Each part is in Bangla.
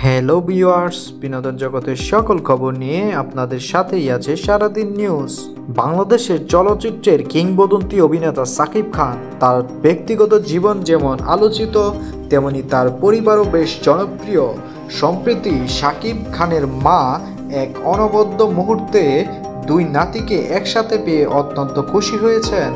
হ্যালো ভিউয়ার্স, বিনোদন জগতের সকল খবর নিয়ে আপনাদের সাথেই আছে সারাদিন নিউজ। বাংলাদেশের চলচ্চিত্রের কিংবদন্তি অভিনেতা সাকিব খান, তার ব্যক্তিগত জীবন যেমন আলোচিত তেমনি তার পরিবারও বেশ জনপ্রিয়। সম্প্রতি সাকিব খানের মা এক অনবদ্য মুহূর্তে দুই নাতিকে একসাথে পেয়ে অত্যন্ত খুশি হয়েছেন,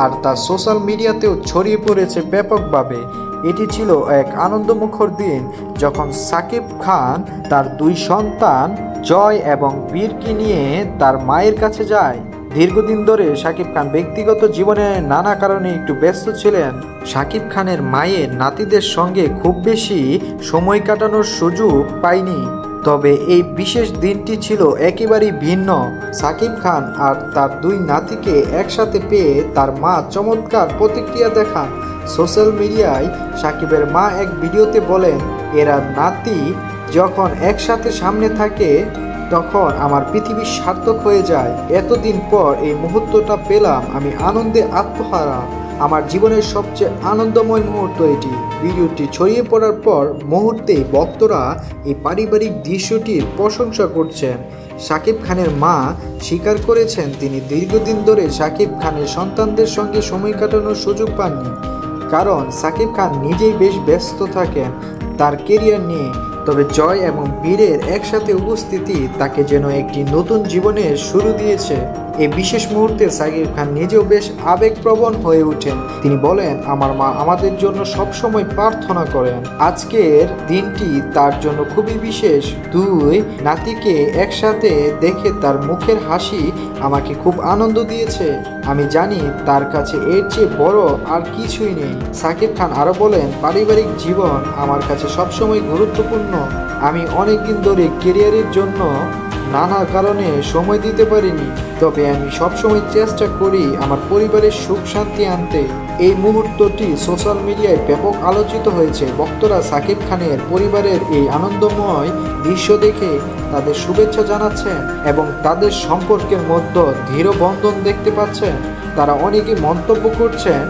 আর তা সোশ্যাল মিডিয়াতেও ছড়িয়ে পড়েছে ব্যাপকভাবে। এটি ছিল এক আনন্দমুখর দিন যখন সাকিব খান তার দুই সন্তান জয় এবং বীরকে নিয়ে তার মায়ের কাছে যায়। দীর্ঘদিন ধরে সাকিব খান ব্যক্তিগত জীবনে নানা কারণে একটু ব্যস্ত ছিলেন। সাকিব খানের মায়ের নাতিদের সঙ্গে খুব বেশি সময় কাটানোর সুযোগ পায়নি, তবে এই বিশেষ দিনটি ছিল একেবারেই ভিন্ন। সাকিব খান আর তার দুই নাতিকে একসাথে পেয়ে তার মা চমৎকার প্রতিক্রিয়া দেখান। সোশ্যাল মিডিয়ায় সাকিবের মা এক ভিডিওতে বলেন, এরা নাতি যখন একসাথে সামনে থাকে তখন আমার পৃথিবী সার্থক হয়ে যায়। এতদিন পর এই মুহূর্তটা পেলাম, আমি আনন্দে আত্মহারা। আমার জীবনের সবচেয়ে আনন্দময় মুহূর্ত এটি। ভিডিওটি ছড়িয়ে পড়ার পর মুহূর্তেই ভক্তরা এই পারিবারিক দৃশ্যটির প্রশংসা করছেন। সাকিব খানের মা স্বীকার করেছেন, তিনি দীর্ঘদিন ধরে সাকিব খানের সন্তানদের সঙ্গে সময় কাটানোর সুযোগ পাননি, কারণ সাকিব খান নিজেই বেশ ব্যস্ত থাকেন তার কেরিয়ার নিয়ে। তবে জয় এবং বীরের একসাথে উপস্থিতি তাকে যেন একটি নতুন জীবনের শুরু দিয়েছে। এই বিশেষ মুহূর্তে সাকিব খান নিজেও বেশ আবেগপ্রবণ হয়ে ওঠেন। তিনি বলেন, আমার মা আমাদের জন্য সবসময় প্রার্থনা করেন। আজকের দিনটি তার জন্য খুবই বিশেষ। দুই নাতিকে একসাথে দেখে তার মুখের হাসি আমাকে খুব আনন্দ দিয়েছে। আমি জানি তার কাছে এর চেয়ে বড় আর কিছুই নেই। সাকিব খান আরো বলেন, পারিবারিক জীবন আমার কাছে সবসময় গুরুত্বপূর্ণ। আমি অনেকদিন ধরে ক্যারিয়ারের জন্য নানা কারণে সময় দিতে পারিনি, তবে আমি সবসময় চেষ্টা করি আমার পরিবারের সুখ শান্তি আনতে। এই মুহূর্তটি সোশ্যাল মিডিয়ায় ব্যাপক আলোচিত হয়েছে। ভক্তরা সাকিব খানের পরিবারের এই আনন্দময় দৃশ্য দেখে তাদের শুভেচ্ছা জানাচ্ছেন এবং তাদের সম্পর্কের মধ্যে দৃঢ় বন্ধন দেখতে পাচ্ছেন। তারা অনেকে মন্তব্য করছেন,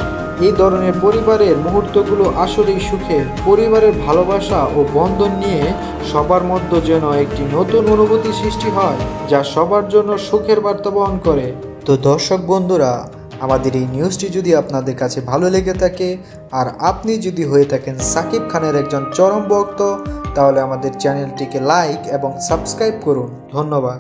এই ধরনের পরিবারের মুহূর্তগুলো আসলেই সুখের। পরিবারের ভালোবাসা ও বন্ধন নিয়ে সবার মধ্যে যেন একটি নতুন অনুভূতি সৃষ্টি হয়, যা সবার জন্য সুখের বার্তা বহন করে। তো দর্শক বন্ধুরা, আমাদের এই নিউজটি যদি আপনাদের কাছে ভালো লেগে থাকে আর আপনি যদি হয়ে থাকেন সাকিব খানের একজন চরম ভক্ত, তাহলে আমাদের চ্যানেলটিকে লাইক এবং সাবস্ক্রাইব করুন। ধন্যবাদ।